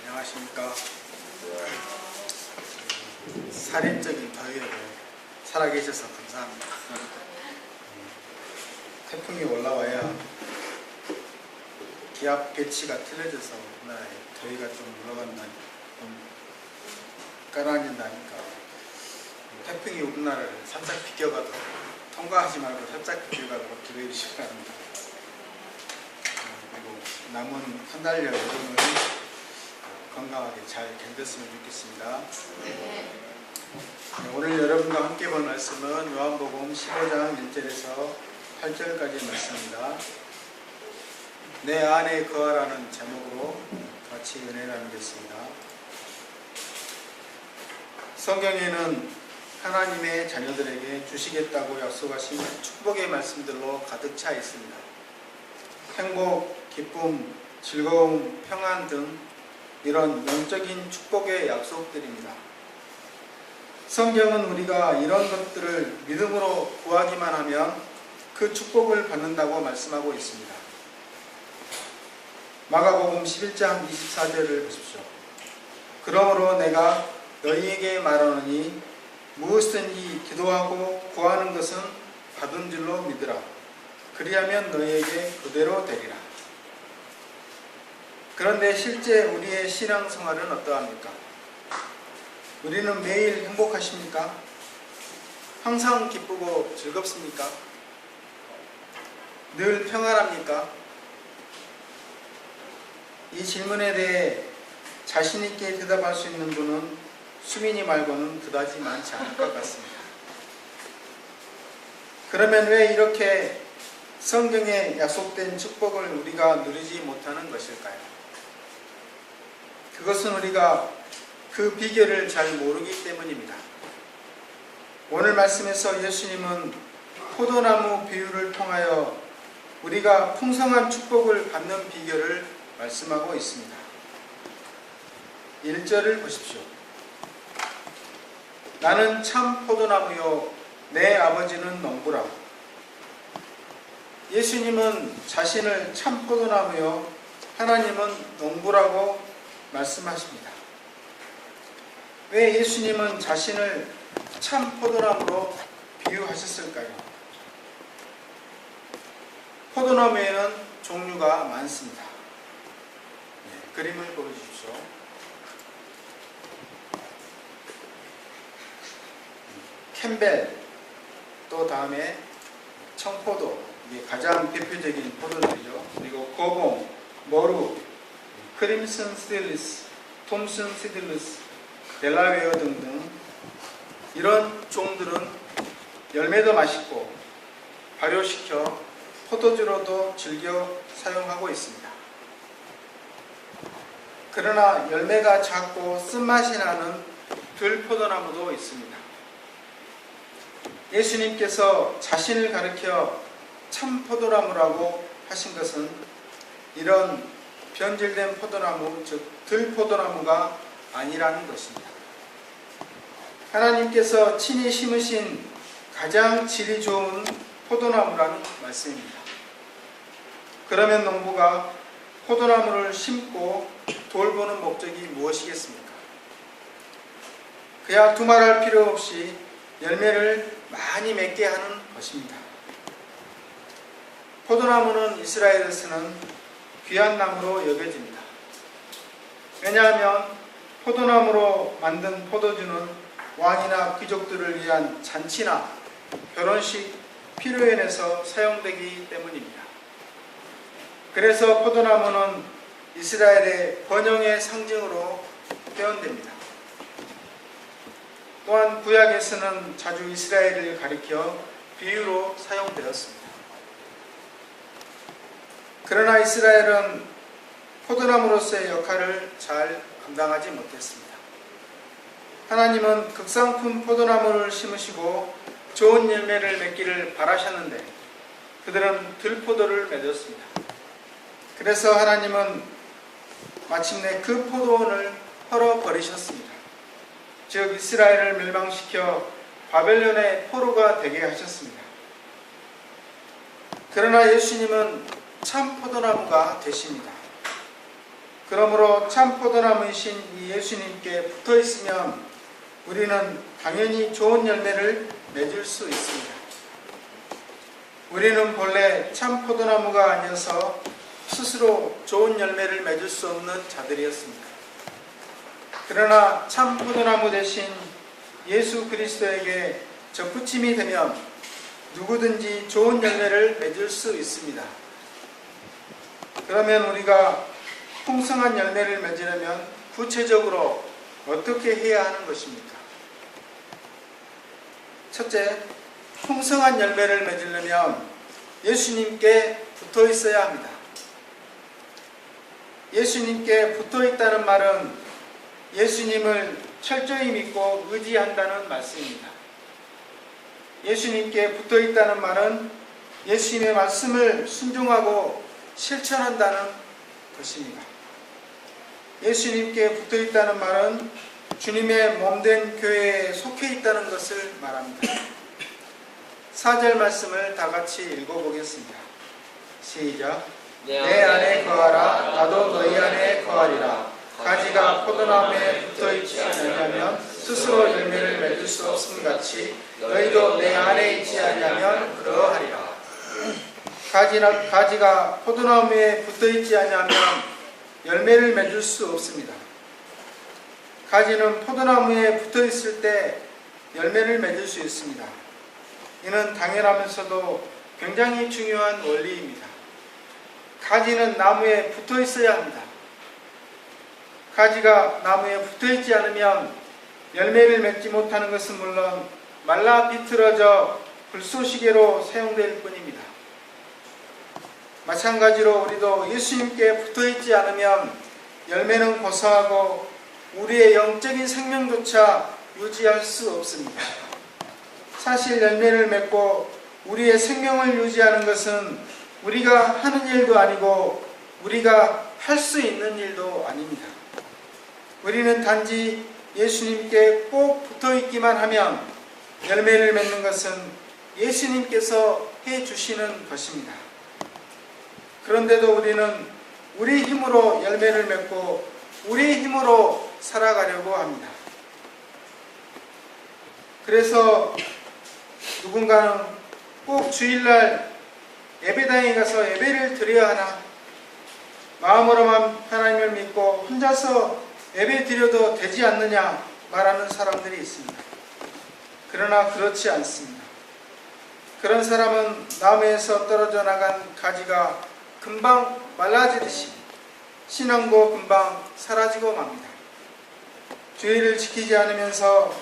안녕하십니까. 살인적인 더위에도 살아계셔서 감사합니다. 태풍이 올라와야 기압 배치가 틀려져서 우리나라에 더위가 좀 물러간다니까, 좀 가라앉는다니까, 태풍이 우리나라를 살짝 비껴가도 통과하지 말고 살짝 비껴가도록 기도해 주시기 바랍니다. 그리고 남은 한 달여 여름을 건강하게 잘 견뎠으면 좋겠습니다. 오늘 여러분과 함께 볼 말씀은 요한복음 15장 1절에서 8절까지의 말씀입니다. 내 안에 거하라는 제목으로 같이 은혜 나누겠습니다. 성경에는 하나님의 자녀들에게 주시겠다고 약속하신 축복의 말씀들로 가득 차 있습니다. 행복, 기쁨, 즐거움, 평안 등 이런 영적인 축복의 약속들입니다. 성경은 우리가 이런 것들을 믿음으로 구하기만 하면 그 축복을 받는다고 말씀하고 있습니다. 마가복음 11장 24절을 보십시오. 그러므로 내가 너희에게 말하노니 무엇이든지 기도하고 구하는 것은 받은 줄로 믿으라. 그리하면 너희에게 그대로 되리라. 그런데 실제 우리의 신앙생활은 어떠합니까? 우리는 매일 행복하십니까? 항상 기쁘고 즐겁습니까? 늘 평안합니까? 이 질문에 대해 자신있게 대답할 수 있는 분은 수민이 말고는 그다지 많지 않을 것 같습니다. 그러면 왜 이렇게 성경에 약속된 축복을 우리가 누리지 못하는 것일까요? 그것은 우리가 그 비결을 잘 모르기 때문입니다. 오늘 말씀에서 예수님은 포도나무 비유를 통하여 우리가 풍성한 축복을 받는 비결을 말씀하고 있습니다. 1절을 보십시오. 나는 참 포도나무요 내 아버지는 농부라. 예수님은 자신을 참 포도나무요 하나님은 농부라고 말씀하십니다. 왜 예수님은 자신을 참 포도나무로 비유하셨을까요? 포도나무에는 종류가 많습니다. 그림을 보여주십시오. 캠벨, 또 다음에 청포도, 이게 가장 대표적인 포도들이죠. 그리고 거봉, 머루, 크림슨 시들리스, 톰슨 시들리스, 델라웨어 등등 이런 종들은 열매도 맛있고 발효시켜 포도주로도 즐겨 사용하고 있습니다. 그러나 열매가 작고 쓴맛이 나는 들포도나무도 있습니다. 예수님께서 자신을 가리켜 참 포도나무라고 하신 것은 이런 변질된 포도나무, 즉 들포도나무가 아니라는 것입니다. 하나님께서 친히 심으신 가장 질이 좋은 포도나무라는 말씀입니다. 그러면 농부가 포도나무를 심고 돌보는 목적이 무엇이겠습니까? 그야 두말할 필요 없이 열매를 많이 맺게 하는 것입니다. 포도나무는 이스라엘에서는 귀한 나무로 여겨집니다. 왜냐하면 포도나무로 만든 포도주는 왕이나 귀족들을 위한 잔치나 결혼식, 피로연에서 사용되기 때문입니다. 그래서 포도나무는 이스라엘의 번영의 상징으로 표현됩니다. 또한 구약에서는 자주 이스라엘을 가리켜 비유로 사용되었습니다. 그러나 이스라엘은 포도나무로서의 역할을 잘 감당하지 못했습니다. 하나님은 극상품 포도나무를 심으시고 좋은 열매를 맺기를 바라셨는데 그들은 들포도를 맺었습니다. 그래서 하나님은 마침내 그 포도원을 헐어버리셨습니다. 즉 이스라엘을 멸망시켜 바벨론의 포로가 되게 하셨습니다. 그러나 예수님은 참 포도나무가 되십니다. 그러므로 참 포도나무이신 이 예수님께 붙어 있으면 우리는 당연히 좋은 열매를 맺을 수 있습니다. 우리는 본래 참 포도나무가 아니어서 스스로 좋은 열매를 맺을 수 없는 자들이었습니다. 그러나 참 포도나무 대신 예수 그리스도에게 접붙임이 되면 누구든지 좋은 열매를 맺을 수 있습니다. 그러면 우리가 풍성한 열매를 맺으려면 구체적으로 어떻게 해야 하는 것입니까? 첫째, 풍성한 열매를 맺으려면 예수님께 붙어 있어야 합니다. 예수님께 붙어 있다는 말은 예수님을 철저히 믿고 의지한다는 말씀입니다. 예수님께 붙어 있다는 말은 예수님의 말씀을 순종하고 실천한다는 것입니다. 예수님께 붙어 있다는 말은 주님의 몸된 교회에 속해 있다는 것을 말합니다. 4절 말씀을 다 같이 읽어보겠습니다. 시작. 내 안에 거하라. 나도 너희 안에 거하리라. 가지가 포도나무에 붙어있지 않으면 스스로 열매를 맺을 수 없음 같이 너희도 내 안에 있지 않으면 그러하리라. 가지가 포도나무에 붙어있지 않으면 열매를 맺을 수 없습니다. 가지는 포도나무에 붙어있을 때 열매를 맺을 수 있습니다. 이는 당연하면서도 굉장히 중요한 원리입니다. 가지는 나무에 붙어 있어야 합니다. 가지가 나무에 붙어 있지 않으면 열매를 맺지 못하는 것은 물론 말라 비틀어져 불쏘시개로 사용될 뿐입니다. 마찬가지로 우리도 예수님께 붙어 있지 않으면 열매는 고사하고 우리의 영적인 생명조차 유지할 수 없습니다. 사실 열매를 맺고 우리의 생명을 유지하는 것은 우리가 하는 일도 아니고 우리가 할 수 있는 일도 아닙니다. 우리는 단지 예수님께 꼭 붙어 있기만 하면 열매를 맺는 것은 예수님께서 해 주시는 것입니다. 그런데도 우리는 우리 힘으로 열매를 맺고 우리 힘으로 살아가려고 합니다. 그래서 누군가는 꼭 주일날 예배당에 가서 예배를 드려야 하나, 마음으로만 하나님을 믿고 혼자서 예배 드려도 되지 않느냐 말하는 사람들이 있습니다. 그러나 그렇지 않습니다. 그런 사람은 나무에서 떨어져 나간 가지가 금방 말라지듯이 신앙도 금방 사라지고 맙니다. 주의를 지키지 않으면서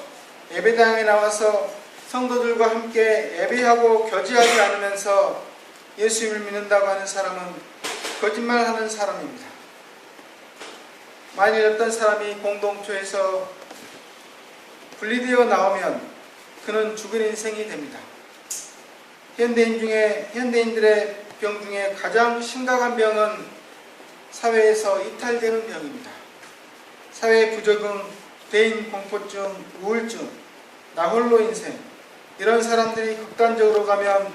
예배당에 나와서 성도들과 함께 예배하고 교제하지 않으면서 예수님을 믿는다고 하는 사람은 거짓말하는 사람입니다. 만일 어떤 사람이 공동체에서 분리되어 나오면 그는 죽은 인생이 됩니다. 현대인들의 병 중에 가장 심각한 병은 사회에서 이탈되는 병입니다. 사회 부적응, 대인 공포증, 우울증, 나홀로 인생, 이런 사람들이 극단적으로 가면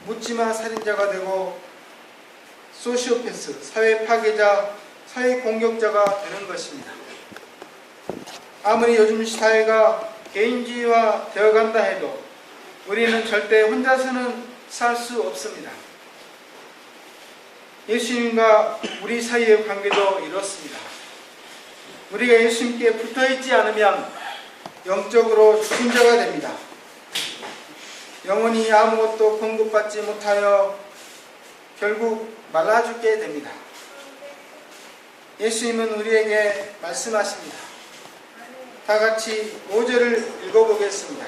묻지마 살인자가 되고 소시오패스, 사회 파괴자, 사회 공격자가 되는 것입니다. 아무리 요즘 사회가 개인주의화 되어간다 해도 우리는 절대 혼자서는 살 수 없습니다. 예수님과 우리 사이의 관계도 이렇습니다. 우리가 예수님께 붙어있지 않으면 영적으로 죽은 자가 됩니다. 영혼이 아무것도 공급받지 못하여 결국 말라 죽게 됩니다. 예수님은 우리에게 말씀하십니다. 다 같이 5절을 읽어보겠습니다.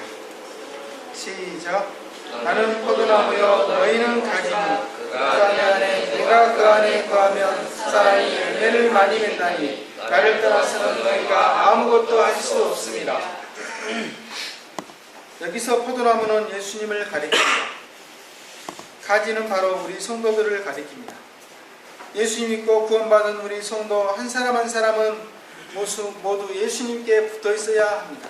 시작. 나는 포도나무요 너희는 가지니 그 안에 내가 그 안에 거하면 사람이 열매를 많이 맺나니 나를 떠나서는 너희가 아무것도 할 수 없습니다. 여기서 포도나무는 예수님을 가리킵니다. 가지는 바로 우리 성도들을 가리킵니다. 예수님 믿고 구원받은 우리 성도 한 사람 한 사람은 모두 예수님께 붙어 있어야 합니다.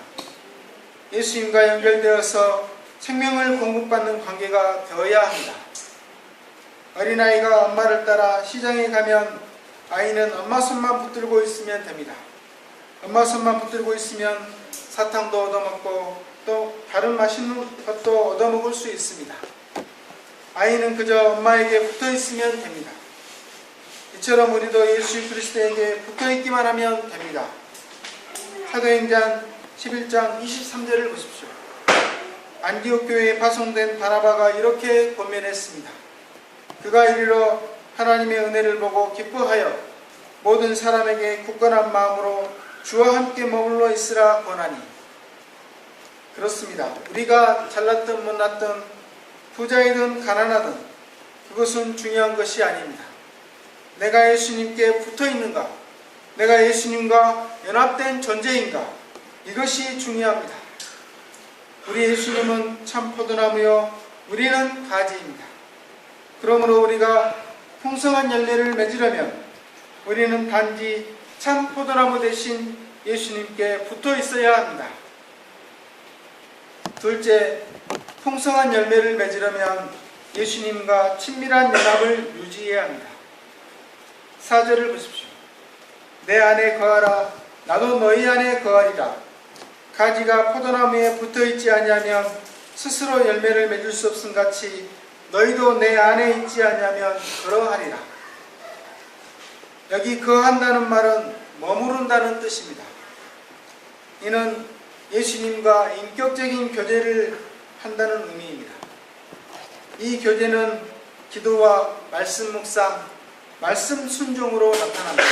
예수님과 연결되어서 생명을 공급받는 관계가 되어야 합니다. 어린아이가 엄마를 따라 시장에 가면 아이는 엄마 손만 붙들고 있으면 됩니다. 엄마 손만 붙들고 있으면 사탕도 얻어먹고 또 다른 맛있는 것도 얻어먹을 수 있습니다. 아이는 그저 엄마에게 붙어있으면 됩니다. 이처럼 우리도 예수 그리스도에게 붙어있기만 하면 됩니다. 사도행전 11장 23절을 보십시오. 안디옥 교회에 파송된 바나바가 이렇게 권면했습니다. 그가 이르러 하나님의 은혜를 보고 기뻐하여 모든 사람에게 굳건한 마음으로 주와 함께 머물러 있으라 권하니. 그렇습니다. 우리가 잘났든 못났든 부자이든 가난하든 그것은 중요한 것이 아닙니다. 내가 예수님께 붙어 있는가? 내가 예수님과 연합된 존재인가? 이것이 중요합니다. 우리 예수님은 참 포도나무요 우리는 가지입니다. 그러므로 우리가 풍성한 열매를 맺으려면 우리는 단지 참 포도나무 대신 예수님께 붙어 있어야 합니다. 둘째, 풍성한 열매를 맺으려면 예수님과 친밀한 연합을 유지해야 합니다. 4절을 보십시오. 내 안에 거하라 나도 너희 안에 거하리라. 가지가 포도나무에 붙어있지 아니하면 스스로 열매를 맺을 수 없음 같이 너희도 내 안에 있지 아니하면 그러하리라. 여기 거한다는 말은 머무른다는 뜻입니다. 이는 예수님과 인격적인 교제를 한다는 의미입니다. 이 교제는 기도와 말씀 묵상, 말씀 순종으로 나타납니다.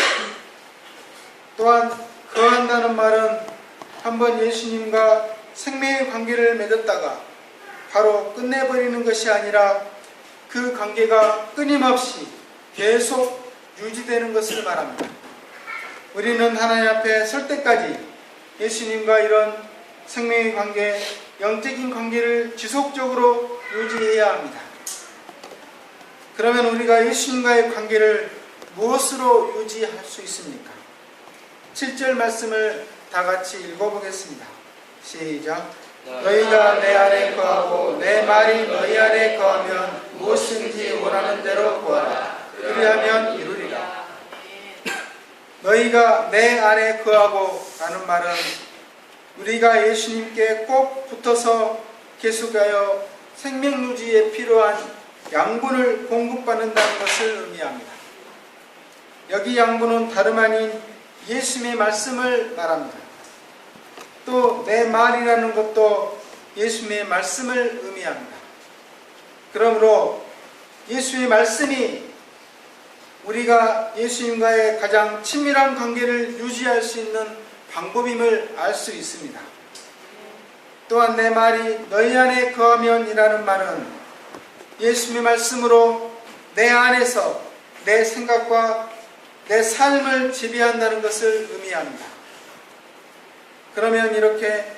또한 거한다는 말은 한번 예수님과 생명의 관계를 맺었다가 바로 끝내버리는 것이 아니라 그 관계가 끊임없이 계속 유지되는 것을 말합니다. 우리는 하나님 앞에 설 때까지 예수님과 이런 생명의 관계, 영적인 관계를 지속적으로 유지해야 합니다. 그러면 우리가 예수님과의 관계를 무엇으로 유지할 수 있습니까? 7절 말씀을 다 같이 읽어보겠습니다. 시작. 너희가 내 안에 거하고 내 말이 너희 안에 거하면 무엇인지 원하는 대로 구하라. 그리하면 이루리라. 너희가 내 안에 거하고 라는 말은 우리가 예수님께 꼭 붙어서 계속하여 생명 유지에 필요한 양분을 공급받는다는 것을 의미합니다. 여기 양분은 다름 아닌 예수님의 말씀을 말합니다. 또 내 말이라는 것도 예수님의 말씀을 의미합니다. 그러므로 예수님의 말씀이 우리가 예수님과의 가장 친밀한 관계를 유지할 수 있는 방법임을 알 수 있습니다. 또한 내 말이 너희 안에 거하면 이라는 말은 예수님의 말씀으로 내 안에서 내 생각과 내 삶을 지배한다는 것을 의미합니다. 그러면 이렇게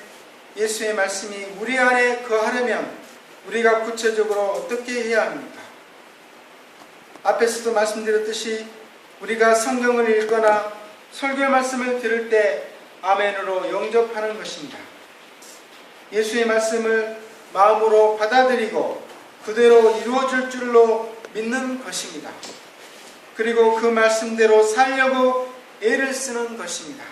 예수의 말씀이 우리 안에 거하려면 우리가 구체적으로 어떻게 해야 합니까? 앞에서도 말씀드렸듯이 우리가 성경을 읽거나 설교 말씀을 들을 때 아멘으로 영접하는 것입니다. 예수의 말씀을 마음으로 받아들이고 그대로 이루어질 줄로 믿는 것입니다. 그리고 그 말씀대로 살려고 애를 쓰는 것입니다.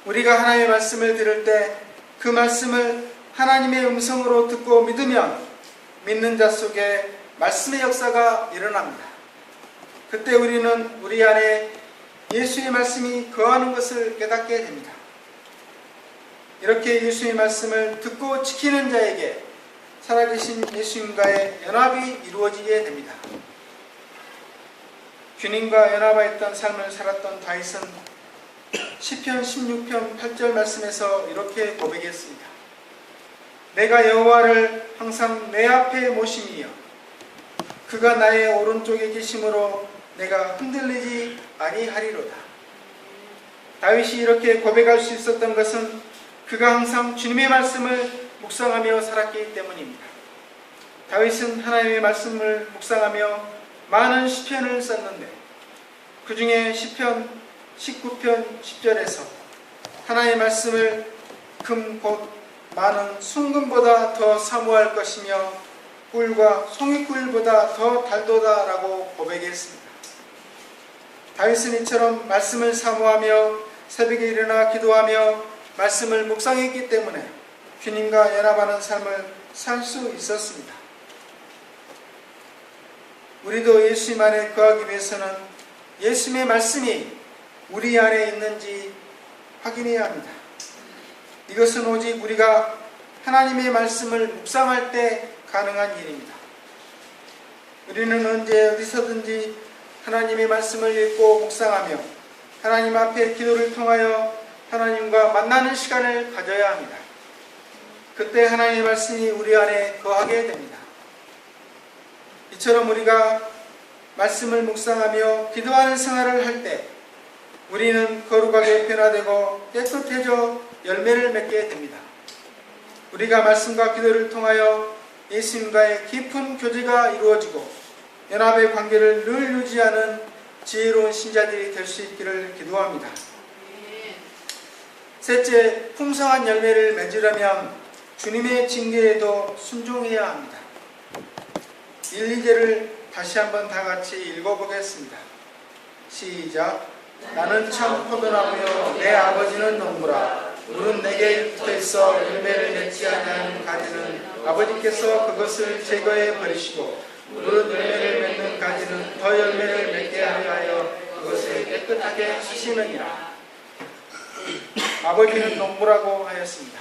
우리가 하나님의 말씀을 들을 때 그 말씀을 하나님의 음성으로 듣고 믿으면 믿는 자 속에 말씀의 역사가 일어납니다. 그때 우리는 우리 안에 예수의 말씀이 거하는 것을 깨닫게 됩니다. 이렇게 예수의 말씀을 듣고 지키는 자에게 살아계신 예수님과의 연합이 이루어지게 됩니다. 주님과 연합하였던 삶을 살았던 다윗은 시편 16편 8절 말씀에서 이렇게 고백했습니다. 내가 여호와를 항상 내 앞에 모심이여 그가 나의 오른쪽에 계심으로 내가 흔들리지 아니하리로다. 다윗이 이렇게 고백할 수 있었던 것은 그가 항상 주님의 말씀을 묵상하며 살았기 때문입니다. 다윗은 하나님의 말씀을 묵상하며 많은 시편을 썼는데 그 중에 시편 19편 10절에서 하나님의 말씀을 금 곧 많은 순금보다 더 사모할 것이며 꿀과 송이꿀보다 더 달도다라고 고백했습니다. 다윗은 이처럼 말씀을 사모하며 새벽에 일어나 기도하며 말씀을 묵상했기 때문에 주님과 연합하는 삶을 살 수 있었습니다. 우리도 예수님 안에 거하기 위해서는 예수님의 말씀이 우리 안에 있는지 확인해야 합니다. 이것은 오직 우리가 하나님의 말씀을 묵상할 때 가능한 일입니다. 우리는 언제 어디서든지 하나님의 말씀을 읽고 묵상하며 하나님 앞에 기도를 통하여 하나님과 만나는 시간을 가져야 합니다. 그때 하나님의 말씀이 우리 안에 거하게 됩니다. 이처럼 우리가 말씀을 묵상하며 기도하는 생활을 할 때 우리는 거룩하게 변화되고 깨끗해져 열매를 맺게 됩니다. 우리가 말씀과 기도를 통하여 예수님과의 깊은 교제가 이루어지고 연합의 관계를 늘 유지하는 지혜로운 신자들이 될 수 있기를 기도합니다. 셋째, 풍성한 열매를 맺으려면 주님의 징계에도 순종해야 합니다. 1, 2절을 다시 한번 다 같이 읽어보겠습니다. 시작. 나는 참 포도나무요 내 아버지는 농부라. 물은 내게 붙어있어 열매를 맺지 아니하는 가지는 아버지께서 그것을 제거해 버리시고 물은 열매를 맺는 가지는 더 열매를 맺게 하여 그것을 깨끗하게 하시느니라. 아버지는 농부라고 하였습니다.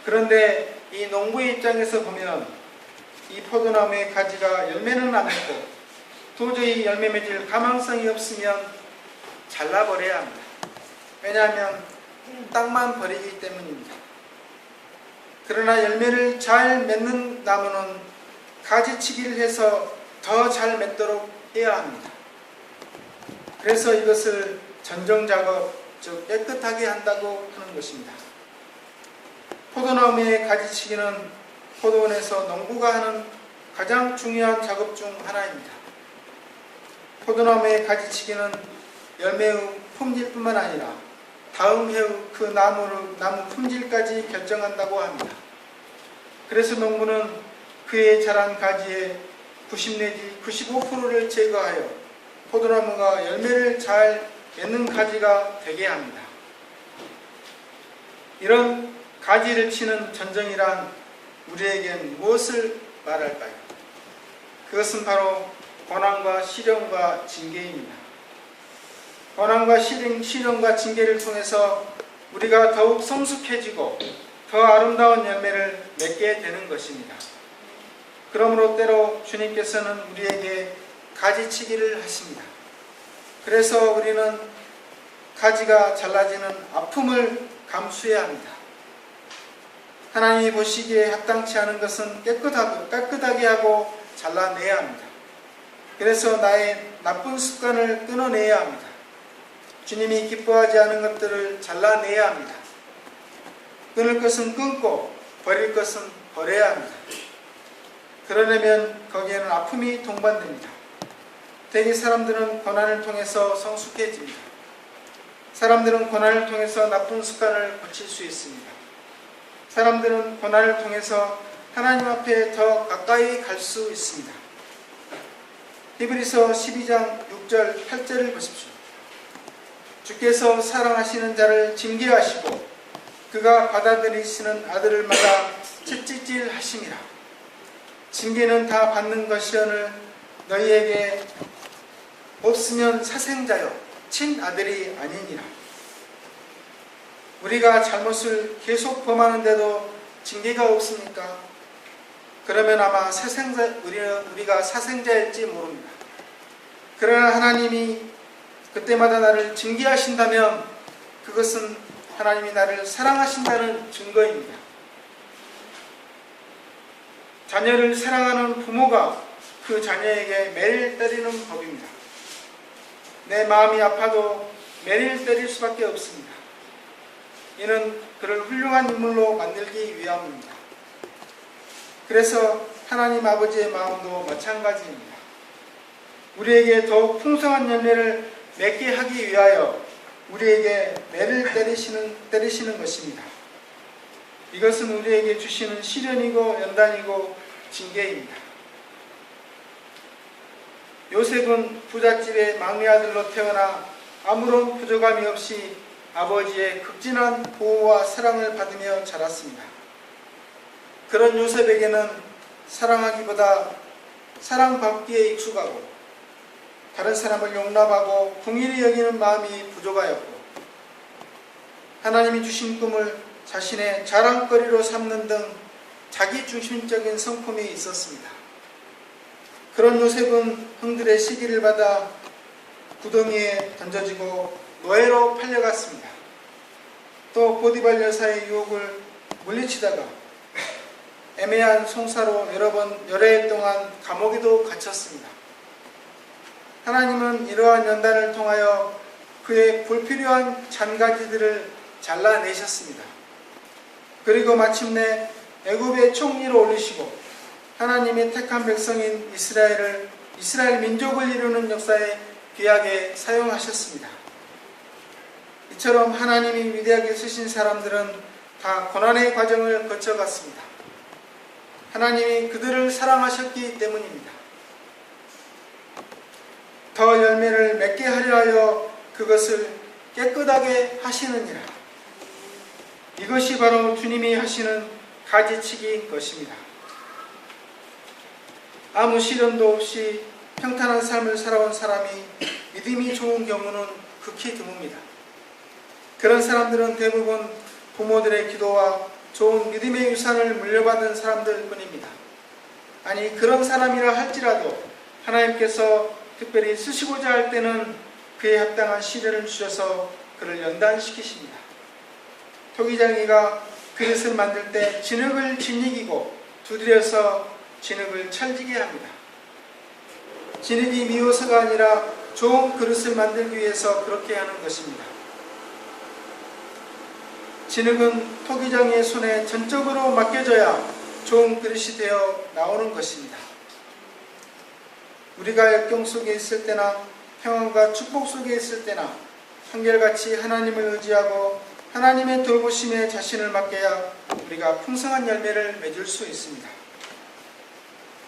그런데 이 농부의 입장에서 보면 이 포도나무의 가지가 열매는 안 맺고 도저히 열매 맺을 가망성이 없으면 잘라버려야 합니다. 왜냐하면 땅만 버리기 때문입니다. 그러나 열매를 잘 맺는 나무는 가지치기를 해서 더 잘 맺도록 해야 합니다. 그래서 이것을 전정작업, 즉 깨끗하게 한다고 하는 것입니다. 포도나무의 가지치기는 포도원에서 농부가 하는 가장 중요한 작업 중 하나입니다. 포도나무의 가지치기는 열매의 품질뿐만 아니라 다음 해의 그 나무 품질까지 결정한다고 합니다. 그래서 농부는 그의 자란 가지의 90 내지 95%를 제거하여 포도나무가 열매를 잘 맺는 가지가 되게 합니다. 이런 가지를 치는 전정이란 우리에겐 무엇을 말할까요? 그것은 바로 고난과 시련과 징계입니다. 고난과 시련과 징계를 통해서 우리가 더욱 성숙해지고 더 아름다운 열매를 맺게 되는 것입니다. 그러므로 때로 주님께서는 우리에게 가지치기를 하십니다. 그래서 우리는 가지가 잘라지는 아픔을 감수해야 합니다. 하나님이 보시기에 합당치 않은 것은 깨끗하게 하고 잘라내야 합니다. 그래서 나의 나쁜 습관을 끊어내야 합니다. 주님이 기뻐하지 않은 것들을 잘라내야 합니다. 끊을 것은 끊고 버릴 것은 버려야 합니다. 그러려면 거기에는 아픔이 동반됩니다. 대개 사람들은 고난을 통해서 성숙해집니다. 사람들은 고난을 통해서 나쁜 습관을 고칠 수 있습니다. 사람들은 고난을 통해서 하나님 앞에 더 가까이 갈 수 있습니다. 히브리서 12장 6절 8절을 보십시오. 주께서 사랑하시는 자를 징계하시고 그가 받아들이시는 아들을 마다 채찍질 하심이라. 징계는 다 받는 것이오늘 너희에게 없으면 사생자여 친아들이 아니니라. 우리가 잘못을 계속 범하는데도 징계가 없습니까? 그러면 아마 우리가 사생자일지 모릅니다. 그러나 하나님이 그때마다 나를 징계하신다면 그것은 하나님이 나를 사랑하신다는 증거입니다. 자녀를 사랑하는 부모가 그 자녀에게 매일 때리는 법입니다. 내 마음이 아파도 매일 때릴 수밖에 없습니다. 이는 그를 훌륭한 인물로 만들기 위함입니다. 그래서 하나님 아버지의 마음도 마찬가지입니다. 우리에게 더욱 풍성한 열매를 맺게 하기 위하여 우리에게 매를 때리시는 것입니다. 이것은 우리에게 주시는 시련이고 연단이고 징계입니다. 요셉은 부잣집의 막내 아들로 태어나 아무런 부족함이 없이 아버지의 극진한 보호와 사랑을 받으며 자랐습니다. 그런 요셉에게는 사랑하기보다 사랑받기에 익숙하고 다른 사람을 용납하고 긍휼히 여기는 마음이 부족하였고 하나님이 주신 꿈을 자신의 자랑거리로 삼는 등 자기중심적인 성품이 있었습니다. 그런 요셉은 형들의 시기를 받아 구덩이에 던져지고 노예로 팔려갔습니다. 또 보디발 여사의 유혹을 물리치다가 애매한 송사로 여러 해 동안 감옥에도 갇혔습니다. 하나님은 이러한 연단을 통하여 그의 불필요한 잔가지들을 잘라내셨습니다. 그리고 마침내 애굽의 총리로 올리시고 하나님의 택한 백성인 이스라엘 민족을 이루는 역사에 귀하게 사용하셨습니다. 이처럼 하나님이 위대하게 쓰신 사람들은 다 고난의 과정을 거쳐갔습니다. 하나님이 그들을 사랑하셨기 때문입니다. 더 열매를 맺게 하려 하여 그것을 깨끗하게 하시느니라. 이것이 바로 주님이 하시는 가지치기인 것입니다. 아무 시련도 없이 평탄한 삶을 살아온 사람이 믿음이 좋은 경우는 극히 드뭅니다. 그런 사람들은 대부분 부모들의 기도와 좋은 믿음의 유산을 물려받은 사람들 뿐입니다. 아니, 그런 사람이라 할지라도 하나님께서 특별히 쓰시고자 할 때는 그에 합당한 시련을 주셔서 그를 연단시키십니다. 토기장이가 그릇을 만들 때 진흙을 짓이기고 두드려서 진흙을 찰지게 합니다. 진흙이 미워서가 아니라 좋은 그릇을 만들기 위해서 그렇게 하는 것입니다. 진흙은 토기장의 손에 전적으로 맡겨져야 좋은 그릇이 되어 나오는 것입니다. 우리가 역경 속에 있을 때나 평안과 축복 속에 있을 때나 한결같이 하나님을 의지하고 하나님의 돌보심에 자신을 맡겨야 우리가 풍성한 열매를 맺을 수 있습니다.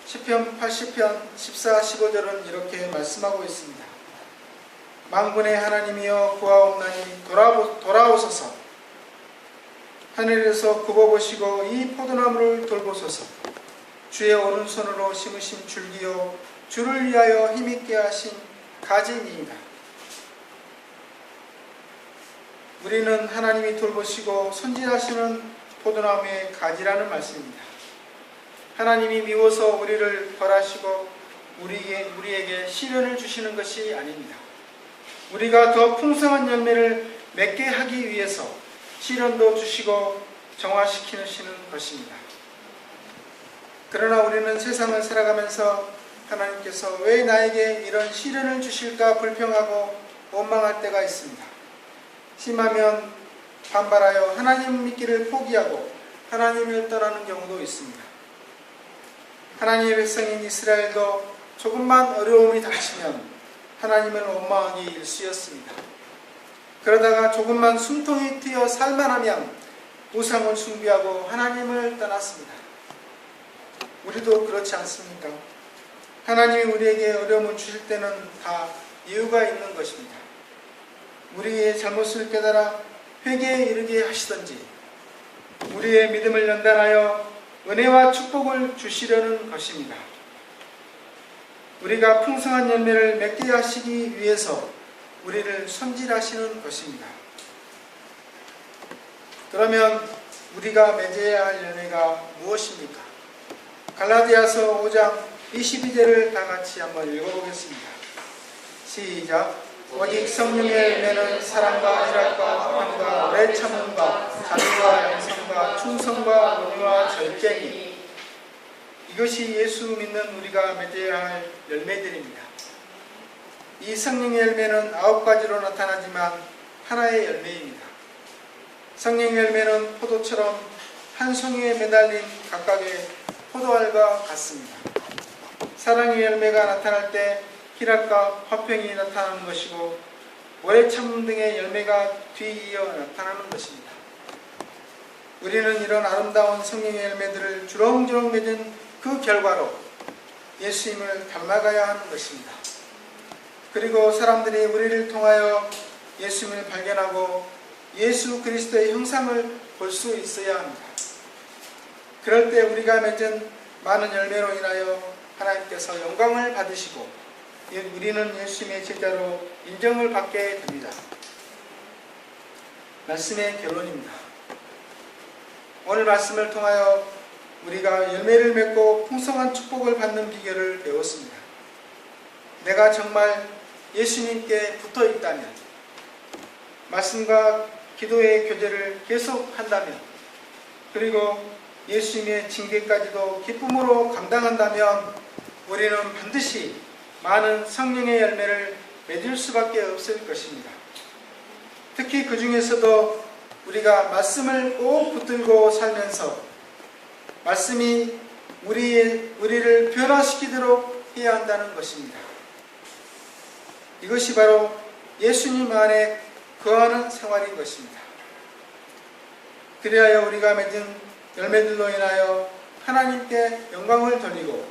시편 80편 14, 15절은 이렇게 말씀하고 있습니다. 만군의 하나님이여 구하옵나니 돌아오소서. 하늘에서 굽어보시고 이 포도나무를 돌보소서. 주의 오른손으로 심으신 줄기요 주를 위하여 힘있게 하신 가지니이다. 우리는 하나님이 돌보시고 손질하시는 포도나무의 가지라는 말씀입니다. 하나님이 미워서 우리를 벌하시고 우리에게 시련을 주시는 것이 아닙니다. 우리가 더 풍성한 열매를 맺게 하기 위해서 시련도 주시고 정화시키시는 것입니다. 그러나 우리는 세상을 살아가면서 하나님께서 왜 나에게 이런 시련을 주실까 불평하고 원망할 때가 있습니다. 심하면 반발하여 하나님 믿기를 포기하고 하나님을 떠나는 경우도 있습니다. 하나님의 백성인 이스라엘도 조금만 어려움이 닥치면 하나님을 원망하기 일쑤였습니다. 그러다가 조금만 숨통이 트여 살만하면 우상을 숭배하고 하나님을 떠났습니다. 우리도 그렇지 않습니까? 하나님이 우리에게 어려움을 주실 때는 다 이유가 있는 것입니다. 우리의 잘못을 깨달아 회개에 이르게 하시든지 우리의 믿음을 연단하여 은혜와 축복을 주시려는 것입니다. 우리가 풍성한 열매를 맺게 하시기 위해서 우리를 손질하시는 것입니다. 그러면 우리가 맺어야 할 열매가 무엇입니까? 갈라디아서 5장 22절을 다 같이 한번 읽어보겠습니다. 시작. 오직 성령의 열매는 사랑과 희락과 화평과 오래 참음과 자비와 양성과 충성과 온유와 절제니 이것이 예수 믿는 우리가 맺어야 할 열매들입니다. 이 성령의 열매는 9가지로 나타나지만 하나의 열매입니다. 성령의 열매는 포도처럼 한 송이에 매달린 각각의 포도알과 같습니다. 사랑의 열매가 나타날 때 희락과 화평이 나타나는 것이고 오래 참음 등의 열매가 뒤이어 나타나는 것입니다. 우리는 이런 아름다운 성령의 열매들을 주렁주렁 맺은 그 결과로 예수님을 닮아가야 하는 것입니다. 그리고 사람들이 우리를 통하여 예수님을 발견하고 예수 그리스도의 형상을 볼 수 있어야 합니다. 그럴 때 우리가 맺은 많은 열매로 인하여 하나님께서 영광을 받으시고 우리는 예수님의 제자로 인정을 받게 됩니다. 말씀의 결론입니다. 오늘 말씀을 통하여 우리가 열매를 맺고 풍성한 축복을 받는 비결을 배웠습니다. 내가 정말 예수님께 붙어 있다면, 말씀과 기도의 교제를 계속한다면, 그리고 예수님의 징계까지도 기쁨으로 감당한다면 우리는 반드시 많은 성령의 열매를 맺을 수밖에 없을 것입니다. 특히 그 중에서도 우리가 말씀을 꼭 붙들고 살면서 말씀이 우리를 변화시키도록 해야 한다는 것입니다. 이것이 바로 예수님 안에 거하는 생활인 것입니다. 그리하여 우리가 맺은 열매들로 인하여 하나님께 영광을 돌리고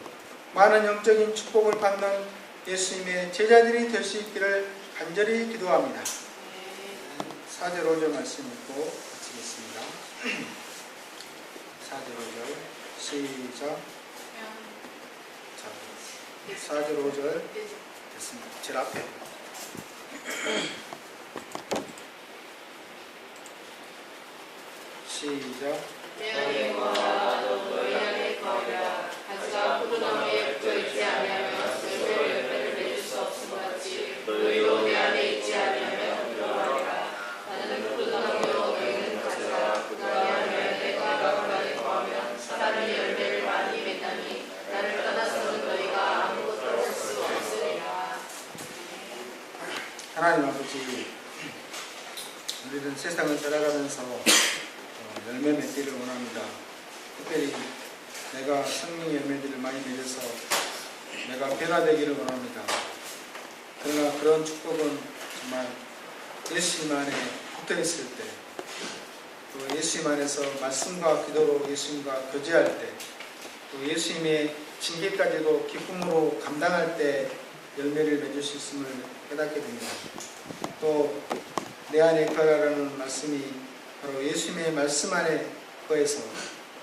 많은 영적인 축복을 받는 예수님의 제자들이 될 수 있기를 간절히 기도합니다. 4절 5절 말씀 읽고 마치겠습니다. 4절 5절 시작. 자, 4절 5절 됐습니다. 제일 앞에 시작. 내 영혼아 너희 안에 거하라. 가지가 포도나무에 붙어 있지 아니하면 결코 열매를 맺을 수 없음 같이 너희도 내 안에 있지 아니하면 그러하리라. 나는 포도나무요 너희는 가지라. 그러하면 내가 그 안에 거하면 사람이 열매를 많이 맺나니 나를 떠나서는 너희가 아무것도 할 수 없으리라. 하나님 아버지, 우리는 세상을 살아가면서 열매 맺기를 원합니다. 특별히 내가 성령의 열매들을 많이 맺어서 내가 변화되기를 원합니다. 그러나 그런 축복은 정말 예수님 안에 붙어있을 때, 또 예수님 안에서 말씀과 기도로 예수님과 교제할 때, 또 예수님의 징계까지도 기쁨으로 감당할 때 열매를 맺을 수 있음을 깨닫게 됩니다. 또 내 안에 거하라는 말씀이 바로 예수님의 말씀 안에 거해서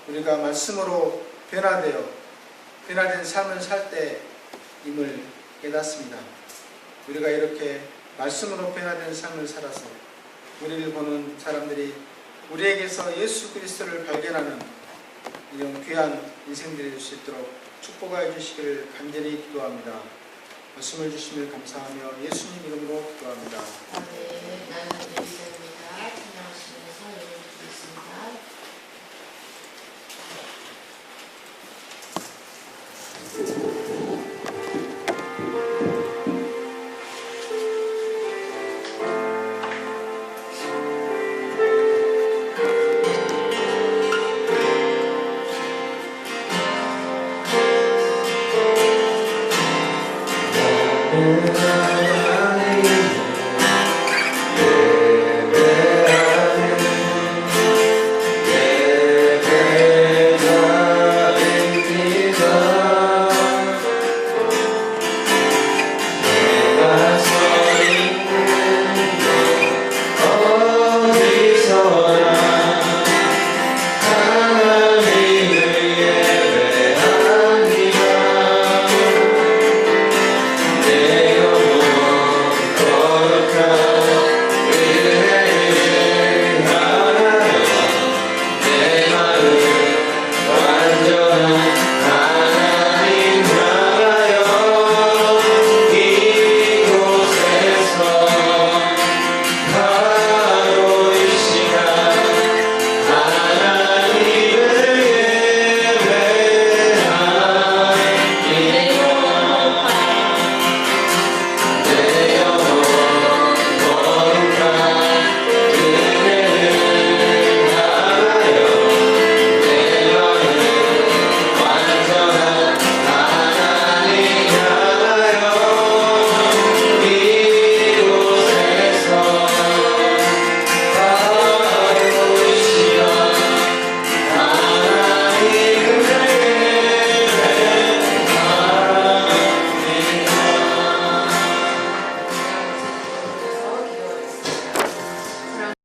우리가 말씀으로 변화된 삶을 살 때임을 깨닫습니다. 우리가 이렇게 말씀으로 변화된 삶을 살아서 우리를 보는 사람들이 우리에게서 예수 그리스도를 발견하는 이런 귀한 인생들이 될 수 있도록 축복하여 주시기를 간절히 기도합니다. 말씀을 주심을 감사하며 예수님 이름으로 기도합니다. 아멘. 나는 예수입니다. 찬양하시면서 예배 드리겠습니다. 내